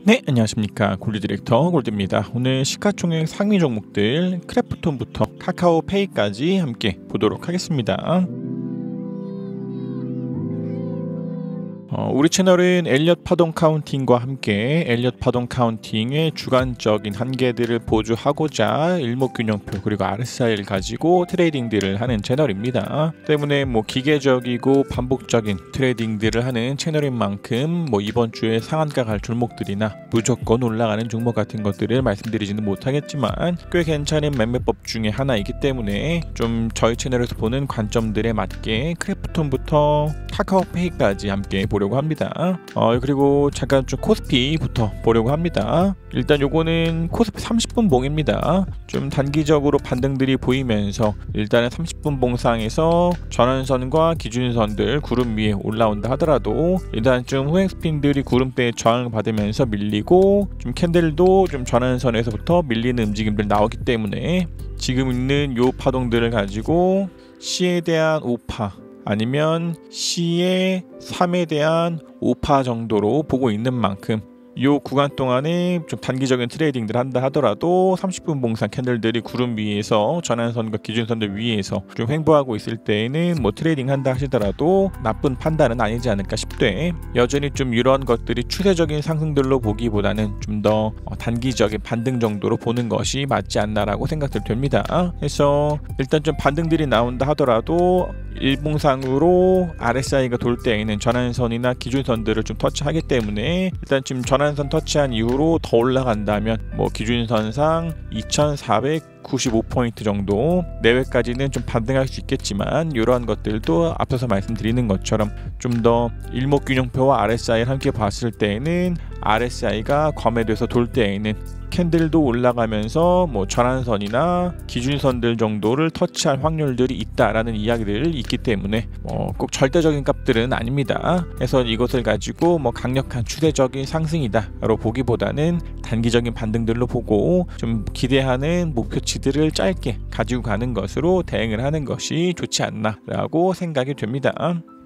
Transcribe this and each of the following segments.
네, 안녕하십니까. 골드 디렉터 골드입니다. 오늘 시가총액 상위 종목들 크래프톤부터 카카오페이까지 함께 보도록 하겠습니다. 우리 채널은 엘리엇 파동 카운팅과 함께 엘리엇 파동 카운팅의 주관적인 한계들을 보조하고자 일목균형표 그리고 RSI를 가지고 트레이딩들을 하는 채널입니다. 때문에 기계적이고 반복적인 트레이딩들을 하는 채널인 만큼 이번 주에 상한가 갈 종목들이나 무조건 올라가는 종목 같은 것들을 말씀드리지는 못하겠지만 꽤 괜찮은 매매법 중에 하나이기 때문에 좀 저희 채널에서 보는 관점들에 맞게 크래프톤부터 카카오페이까지 함께 보려고 합니다. 그리고 잠깐 좀 코스피부터 보려고 합니다. 일단 요거는 코스피 30분 봉입니다. 좀 단기적으로 반등들이 보이면서 일단은 30분 봉상에서 전환선과 기준선들 구름 위에 올라온다 하더라도 일단 좀 후행 스핀들이 구름대에 저항을 받으면서 밀리고 좀 캔들도 좀 전환선에서부터 밀리는 움직임들 나오기 때문에 지금 있는 요 파동들을 가지고 C에 대한 5파 아니면 C의 3에 대한 5파 정도로 보고 있는 만큼 이 구간 동안에 좀 단기적인 트레이딩들 한다 하더라도 30분 봉상 캔들들이 구름 위에서 전환선과 기준선들 위에서 좀 횡보하고 있을 때에는 트레이딩 한다 하시더라도 나쁜 판단은 아니지 않을까 싶되 여전히 좀 이런 것들이 추세적인 상승들로 보기보다는 좀 더 단기적인 반등 정도로 보는 것이 맞지 않나라고 생각들 됩니다. 그래서 일단 좀 반등들이 나온다 하더라도 일봉상으로 RSI가 돌 때에는 전환선이나 기준선들을 좀 터치하기 때문에 일단 지금 전환선 터치한 이후로 더 올라간다면 기준선상 2495포인트 정도 내외까지는 좀 반등할 수 있겠지만 이러한 것들도 앞서서 말씀드리는 것처럼 좀 더 일목균형표와 RSI를 함께 봤을 때에는 RSI가 과매돼서 돌 때에는 캔들도 올라가면서 전환선이나 기준선들 정도를 터치할 확률들이 있다라는 이야기들이 있기 때문에 꼭 절대적인 값들은 아닙니다. 그래서 이것을 가지고 강력한 추세적인 상승이다로 보기보다는 단기적인 반등들로 보고 좀 기대하는 목표치들을 짧게 가지고 가는 것으로 대응을 하는 것이 좋지 않나라고 생각이 됩니다.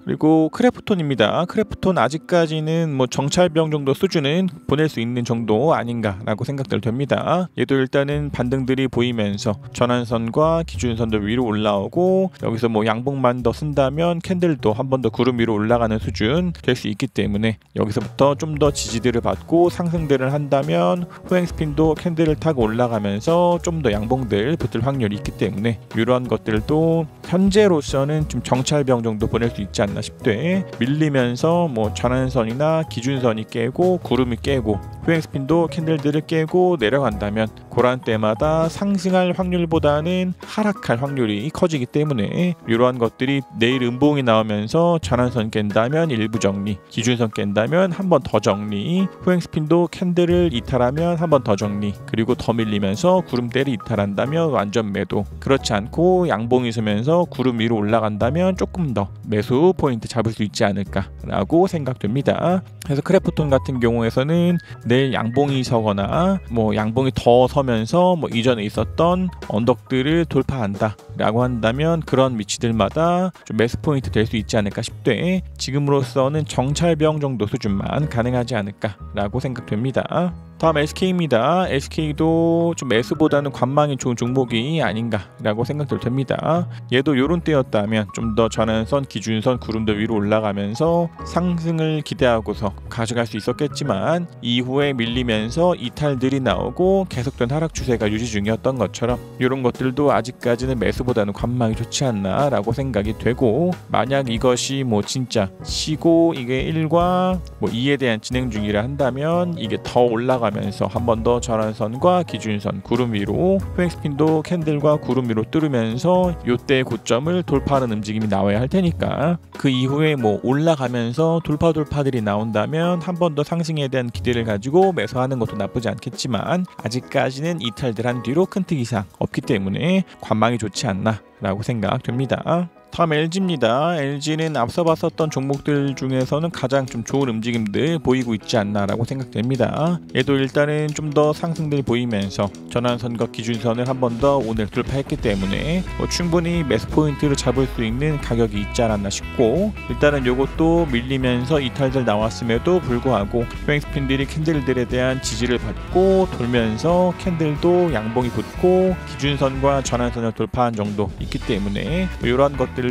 그리고 크래프톤입니다. 크래프톤 아직까지는 정찰병 정도 수준은 보낼 수 있는 정도 아닌가라고 생각들 됩니다. 얘도 일단은 반등들이 보이면서 전환선과 기준선도 위로 올라오고 여기서 양봉만 더 쓴다면 캔들도 한 번 더 구름 위로 올라가는 수준 될 수 있기 때문에 여기서부터 좀 더 지지들을 받고 상승들을 한다면 후행 스핀도 캔들을 타고 올라가면서 좀 더 양봉들 붙을 확률이 있기 때문에 이러한 것들도 현재로서는 좀 정찰병 정도 보낼 수 있지 않나 싶되 밀리면서 전환선이나 기준선이 깨고 구름이 깨고 후행 스핀도 캔들들을 깨고 내려간다면 그런 때마다 상승할 확률보다는 하락할 확률이 커지기 때문에 이러한 것들이 내일 음봉이 나오면서 전환선 깬다면 일부 정리, 기준선 깬다면 한 번 더 정리, 후행 스핀도 캔들을 이탈하면 한 번 더 정리, 그리고 더 밀리면서 구름대를 이탈한다면 완전 매도, 그렇지 않고 양봉이 서면서 구름 위로 올라간다면 조금 더 매수 포인트 잡을 수 있지 않을까라고 생각됩니다. 그래서 크래프톤 같은 경우에서는 내일 양봉이 서거나 양봉이 더 서면서 이전에 있었던 언덕들을 돌파한다 라고 한다면 그런 위치들마다 좀 매수 포인트 될 수 있지 않을까 싶되 지금으로서는 정찰병 정도 수준만 가능하지 않을까 라고 생각됩니다. 다음 SK입니다. SK도 좀 매수보다는 관망이 좋은 종목이 아닌가라고 생각들 됩니다. 얘도 요런 때였다면 좀 더 전환선, 기준선, 구름대 위로 올라가면서 상승을 기대하고서 가져갈 수 있었겠지만 이후에 밀리면서 이탈들이 나오고 계속된 하락 추세가 유지 중이었던 것처럼 이런 것들도 아직까지는 매수보다는 관망이 좋지 않나라고 생각이 되고 만약 이것이 진짜 쉬고 이게 1과 2에 대한 진행 중이라 한다면 이게 더 올라가면서 한 번 더 전환선과 기준선, 구름 위로 후행 스핀도 캔들과 구름 위로 뚫으면서 요때의 고점을 돌파하는 움직임이 나와야 할 테니까 그 이후에 올라가면서 돌파들이 나온다면 한 번 더 상승에 대한 기대를 가지고 매수하는 것도 나쁘지 않겠지만 아직까지는 이탈들 한 뒤로 큰 특 이상 없기 때문에 관망이 좋지 않나 라고 생각됩니다. 다음 LG입니다. LG는 앞서 봤었던 종목들 중에서는 가장 좀 좋은 움직임들 보이고 있지 않나라고 생각됩니다. 얘도 일단은 좀 더 상승들이 보이면서 전환선과 기준선을 한 번 더 오늘 돌파했기 때문에 충분히 매수 포인트를 잡을 수 있는 가격이 있지 않았나 싶고, 일단은 요것도 밀리면서 이탈들 나왔음에도 불구하고 포행스핀들이 캔들들에 대한 지지를 받고 돌면서 캔들도 양봉이 붙고 기준선과 전환선을 돌파한 정도 있기 때문에 이러한 것들도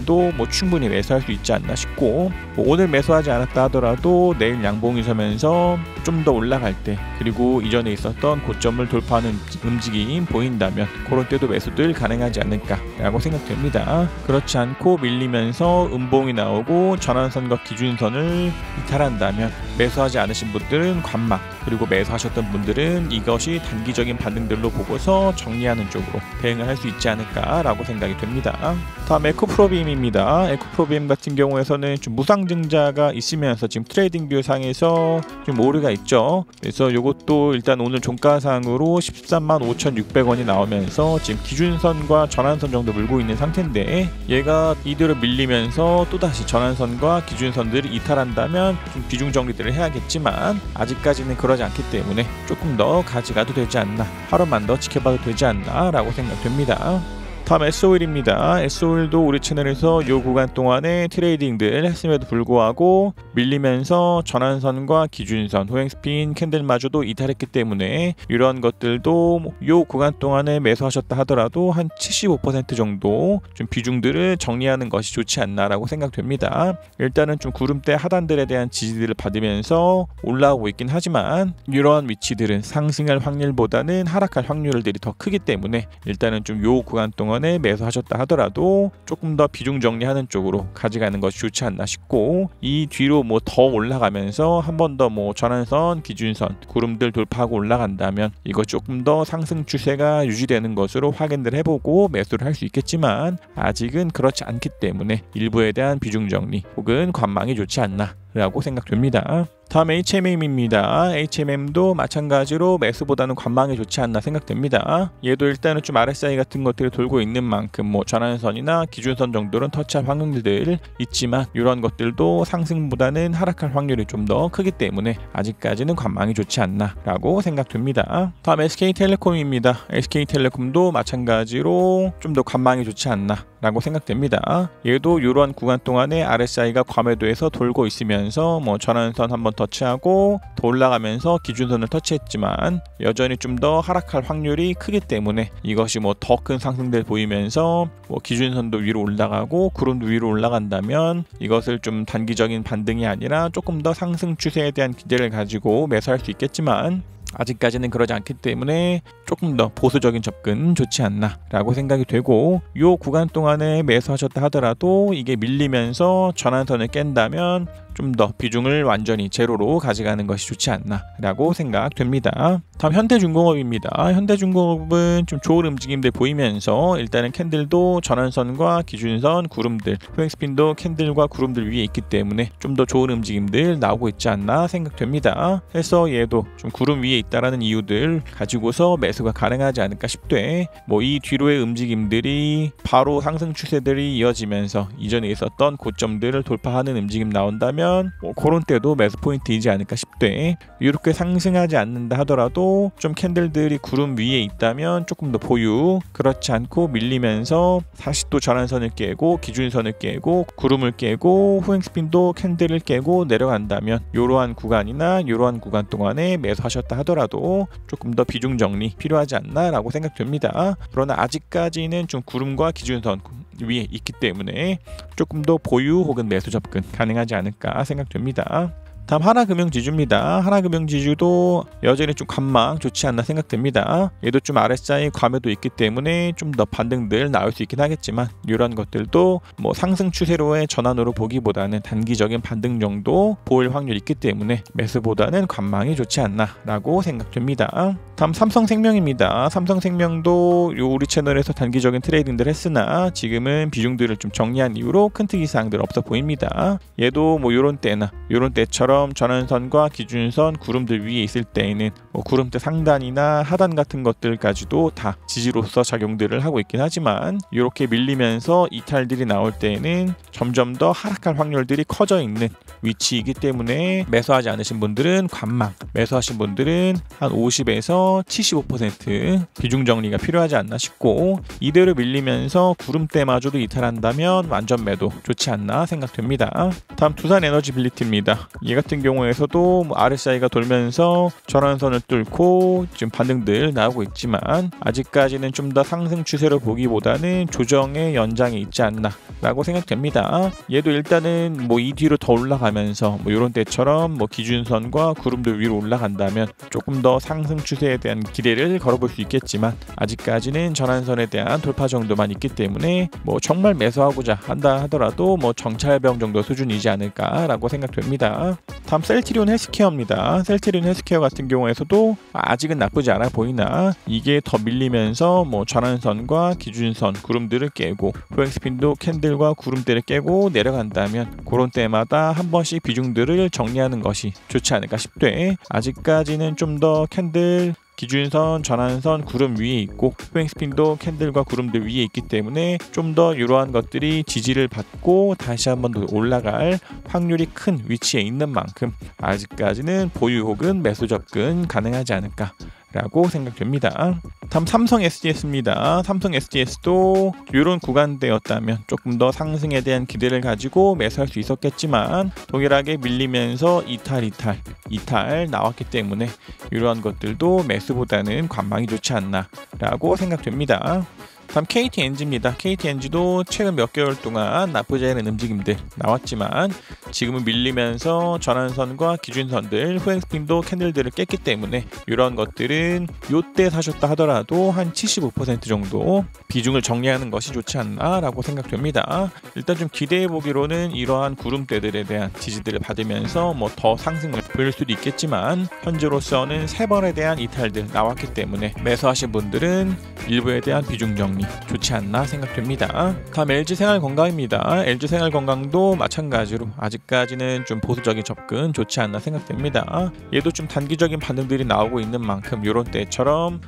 충분히 매수할 수 있지 않나 싶고, 오늘 매수하지 않았다 하더라도 내일 양봉이 서면서 좀 더 올라갈 때, 그리고 이전에 있었던 고점을 돌파하는 움직임 보인다면 그런 때도 매수들 가능하지 않을까라고 생각됩니다. 그렇지 않고 밀리면서 음봉이 나오고 전환선과 기준선을 이탈한다면 매수하지 않으신 분들은 관망, 그리고 매수하셨던 분들은 이것이 단기적인 반등들로 보고서 정리하는 쪽으로 대응을 할 수 있지 않을까라고 생각이 됩니다. 다음 에코프로빔입니다. 에코프로빔 같은 경우에서는 좀 무상증자가 있으면서 지금 트레이딩 뷰 상에서 좀 오류가 있죠. 그래서 이것도 일단 오늘 종가상으로 135,600원이 나오면서 지금 기준선과 전환선 정도 물고 있는 상태인데, 얘가 이대로 밀리면서 또다시 전환선과 기준선들을 이탈한다면 좀 비중 정리들을 해야겠지만 아직까지는 그러지 않기 때문에 조금 더 가져가도 되지 않나, 하루만 더 지켜봐도 되지 않나 라고 생각됩니다. 다음 S오일입니다. S오일도 우리 채널에서 요 구간 동안에 트레이딩들 했음에도 불구하고 밀리면서 전환선과 기준선, 호행스핀 캔들마저도 이탈했기 때문에 이런 것들도 요 구간 동안에 매수하셨다 하더라도 한 75% 정도 좀 비중들을 정리하는 것이 좋지 않나라고 생각됩니다. 일단은 좀 구름대 하단들에 대한 지지들을 받으면서 올라오고 있긴 하지만 이러한 위치들은 상승할 확률보다는 하락할 확률들이 더 크기 때문에 일단은 좀 요 구간 동안 매수하셨다 하더라도 조금 더 비중 정리하는 쪽으로 가져가는 것이 좋지 않나 싶고, 이 뒤로 더 올라가면서 한 번 더 전환선, 기준선, 구름들 돌파하고 올라간다면 이거 조금 더 상승 추세가 유지되는 것으로 확인을 해보고 매수를 할 수 있겠지만 아직은 그렇지 않기 때문에 일부에 대한 비중 정리 혹은 관망이 좋지 않나 라고 생각됩니다. 다음 HMM입니다. HMM도 마찬가지로 매수보다는 관망이 좋지 않나 생각됩니다. 얘도 일단은 좀 RSI 같은 것들이 돌고 있는 만큼 전환선이나 기준선 정도는 터치할 확률들 있지만 이런 것들도 상승보다는 하락할 확률이 좀 더 크기 때문에 아직까지는 관망이 좋지 않나 라고 생각됩니다. 다음 SK텔레콤입니다. SK텔레콤도 마찬가지로 좀 더 관망이 좋지 않나 라고 생각됩니다. 얘도 이러한 구간 동안에 RSI가 과매도에서 돌고 있으면서 전환선 한번 터치하고 더 올라가면서 기준선을 터치했지만 여전히 좀 더 하락할 확률이 크기 때문에 이것이 더 큰 상승들 보이면서 기준선도 위로 올라가고 구름도 위로 올라간다면 이것을 좀 단기적인 반등이 아니라 조금 더 상승 추세에 대한 기대를 가지고 매수할 수 있겠지만 아직까지는 그러지 않기 때문에 조금 더 보수적인 접근 좋지 않나 라고 생각이 되고, 이 구간 동안에 매수하셨다 하더라도 이게 밀리면서 전환선을 깬다면 좀 더 비중을 완전히 제로로 가져가는 것이 좋지 않나 라고 생각됩니다. 다음 현대중공업입니다. 현대중공업은 좀 좋은 움직임들 보이면서 일단은 캔들도 전환선과 기준선, 구름들, 호행스핀도 캔들과 구름들 위에 있기 때문에 좀 더 좋은 움직임들 나오고 있지 않나 생각됩니다. 해서 얘도 좀 구름 위에 있다라는 이유들 가지고서 매수가 가능하지 않을까 싶되, 이 뒤로의 움직임들이 바로 상승 추세들이 이어지면서 이전에 있었던 고점들을 돌파하는 움직임 나온다면 그런 때도 매수 포인트이지 않을까 싶되, 이렇게 상승하지 않는다 하더라도 좀 캔들들이 구름 위에 있다면 조금 더 보유, 그렇지 않고 밀리면서 다시 또 전환선을 깨고 기준선을 깨고 구름을 깨고 호행스핀도 캔들을 깨고 내려간다면 이러한 구간이나 이러한 구간 동안에 매수하셨다 하더라도 조금 더 비중 정리 필요하지 않나 라고 생각됩니다. 그러나 아직까지는 좀 구름과 기준선 위에 있기 때문에 조금 더 보유 혹은 매수 접근 가능하지 않을까 생각됩니다. 다음 하나금융지주입니다. 하나금융지주도 여전히 좀 관망 좋지 않나 생각됩니다. 얘도 좀 RSI 과매도 있기 때문에 좀 더 반등들 나올 수 있긴 하겠지만 이런 것들도 상승 추세로의 전환으로 보기보다는 단기적인 반등 정도 보일 확률이 있기 때문에 매수보다는 관망이 좋지 않나 라고 생각됩니다. 다음 삼성생명입니다. 삼성생명도 우리 채널에서 단기적인 트레이딩들 했으나 지금은 비중들을 좀 정리한 이후로 큰 특이사항들 없어 보입니다. 얘도 요런 때나 요런 때처럼 것처럼 전환선과 기준선 구름들 위에 있을 때에는 뭐 구름대 상단이나 하단 같은 것들까지도 다 지지로서 작용들을 하고 있긴 하지만 이렇게 밀리면서 이탈들이 나올 때에는 점점 더 하락할 확률들이 커져 있는 위치이기 때문에 매수하지 않으신 분들은 관망, 매수하신 분들은 한 50에서 75% 비중 정리가 필요하지 않나 싶고, 이대로 밀리면서 구름대마저도 이탈한다면 완전 매도 좋지 않나 생각됩니다. 다음 두산에너지빌리티입니다. 얘 같은 경우에서도 RSI가 돌면서 전환선을 뚫고 지금 반등들 나오고 있지만 아직까지는 좀 더 상승 추세로 보기보다는 조정의 연장에 있지 않나 라고 생각됩니다. 얘도 일단은 뭐 이 뒤로 더 올라가면서 뭐 이런 때처럼 뭐 기준선과 구름들 위로 올라간다면 조금 더 상승 추세에 대한 기대를 걸어볼 수 있겠지만 아직까지는 전환선에 대한 돌파 정도만 있기 때문에 뭐 정말 매수하고자 한다 하더라도 뭐 정찰병 정도 수준이지 않을까라고 생각됩니다. 다음 셀트리온 헬스케어입니다. 셀트리온 헬스케어 같은 경우에서도 아직은 나쁘지 않아 보이나 이게 더 밀리면서 뭐 전환선과 기준선 구름들을 깨고 포엑스핀도 캔들과 구름대를 깨고 내려간다면 그런 때마다 한 번씩 비중들을 정리하는 것이 좋지 않을까 싶되, 아직까지는 좀 더 캔들 기준선, 전환선, 구름 위에 있고 포엑스핀도 캔들과 구름들 위에 있기 때문에 좀 더 이러한 것들이 지지를 받고 다시 한번 더 올라갈 확률이 큰 위치에 있는 만큼 아직까지는 보유 혹은 매수 접근 가능하지 않을까 라고 생각됩니다. 다음 삼성 SDS입니다. 삼성 SDS도 이런 구간대였다면 조금 더 상승에 대한 기대를 가지고 매수할 수 있었겠지만 동일하게 밀리면서 이탈 나왔기 때문에 이러한 것들도 매수보다는 관망이 좋지 않나 라고 생각됩니다. 다음 KTNG입니다. KTNG도 최근 몇 개월 동안 나쁘지 않은 움직임들 나왔지만 지금은 밀리면서 전환선과 기준선들, 포엑스핀도 캔들들을 깼기 때문에 이런 것들은 요때 사셨다 하더라도 한 75% 정도 비중을 정리하는 것이 좋지 않나 라고 생각됩니다. 일단 좀 기대해 보기로는 이러한 구름대들에 대한 지지들을 받으면서 뭐 더 상승을 보일 수도 있겠지만 현재로서는 3번에 대한 이탈들 나왔기 때문에 매수하신 분들은 일부에 대한 비중 정리 좋지 않나 생각됩니다. 다음 LG생활건강입니다. LG생활건강도 마찬가지로 아직까지는 좀 보수적인 접근 좋지 않나 생각됩니다. 얘도 좀 단기적인 반응들이 나오고 있는 만큼 요런 때처럼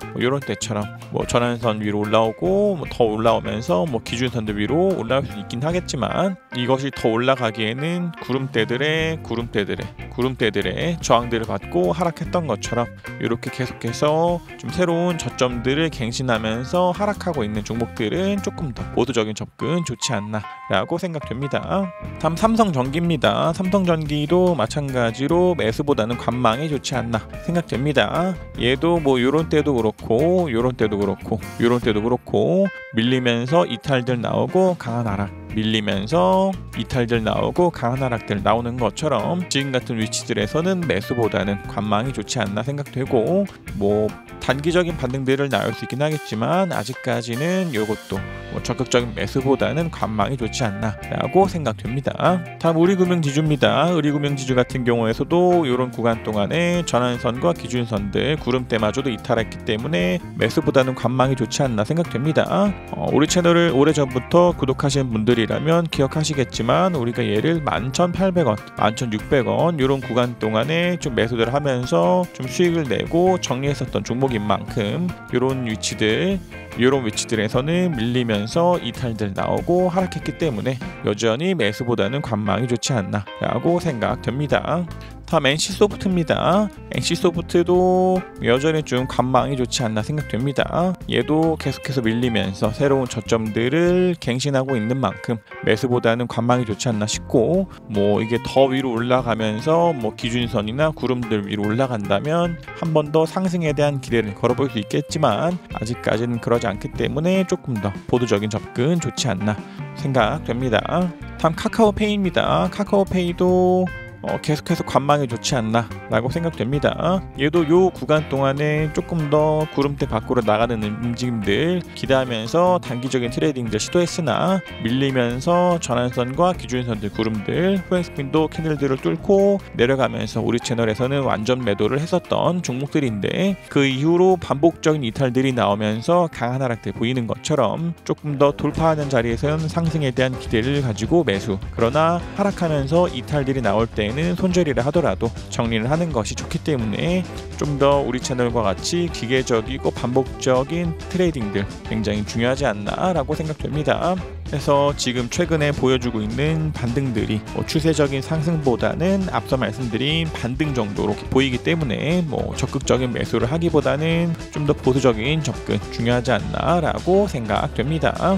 뭐 전환선 위로 올라오고 뭐 더 올라오면서 뭐 기준선들 위로 올라올 수 있긴 하겠지만 이것이 더 올라가기에는 구름대들의 저항들을 받고 하락했던 것처럼 이렇게 계속해서 좀 새로운 저점들을 갱신하면서 하락하고 있는 종목들은 조금 더 보수적인 접근 좋지 않나 라고 생각됩니다. 다음 삼성전기입니다. 삼성전기도 마찬가지로 매수보다는 관망이 좋지 않나 생각됩니다. 얘도 뭐 요런 때도 그렇고 밀리면서 이탈들 나오고 강한 하락, 밀리면서 이탈들 나오고 강한 하락들 나오는 것처럼 지금 같은 위치들에서는 매수보다는 관망이 좋지 않나 생각되고, 뭐 단기적인 반등들을 나올 수 있긴 하겠지만 아직까지는 이것도 뭐 적극적인 매수보다는 관망이 좋지 않나 라고 생각됩니다. 다음 우리금융지주입니다. 우리금융지주 같은 경우에서도 이런 구간 동안에 전환선과 기준선들 구름대마저도 이탈했기 때문에 매수보다는 관망이 좋지 않나 생각됩니다. 우리 채널을 오래전부터 구독하신 분들이라면 기억하시겠지만 우리가 얘를 11,800원, 11,600원 이런 구간 동안에 좀 매수를 하면서 좀 수익을 내고 정리했었던 종목인 만큼 이런 위치들에서는 밀리면서 이탈들 나오고 하락했기 때문에 여전히 매수보다는 관망이 좋지 않나 라고 생각됩니다. 다음 NC소프트입니다. NC소프트도 여전히 좀 관망이 좋지 않나 생각됩니다. 얘도 계속해서 밀리면서 새로운 저점들을 갱신하고 있는 만큼 매수보다는 관망이 좋지 않나 싶고, 뭐 이게 더 위로 올라가면서 뭐 기준선이나 구름들 위로 올라간다면 한 번 더 상승에 대한 기대를 걸어볼 수 있겠지만 아직까지는 그러지 않기 때문에 조금 더 보수적인 접근 좋지 않나 생각됩니다. 다음 카카오페이입니다. 카카오페이도 계속해서 관망이 좋지 않나 라고 생각됩니다. 얘도 요 구간 동안에 조금 더 구름대 밖으로 나가는 움직임들 기대하면서 단기적인 트레이딩들 시도했으나 밀리면서 전환선과 기준선들 구름들, 포엑스핀도 캔들들을 뚫고 내려가면서 우리 채널에서는 완전 매도를 했었던 종목들인데 그 이후로 반복적인 이탈들이 나오면서 강한 하락들 보이는 것처럼 조금 더 돌파하는 자리에서는 상승에 대한 기대를 가지고 매수, 그러나 하락하면서 이탈들이 나올 때 때에는 손절이라 하더라도 정리를 하는 것이 좋기 때문에 좀 더 우리 채널과 같이 기계적이고 반복적인 트레이딩들 굉장히 중요하지 않나라고 생각됩니다. 그래서 지금 최근에 보여주고 있는 반등들이 추세적인 상승보다는 앞서 말씀드린 반등 정도로 보이기 때문에 적극적인 매수를 하기보다는 좀 더 보수적인 접근 중요하지 않나라고 생각됩니다.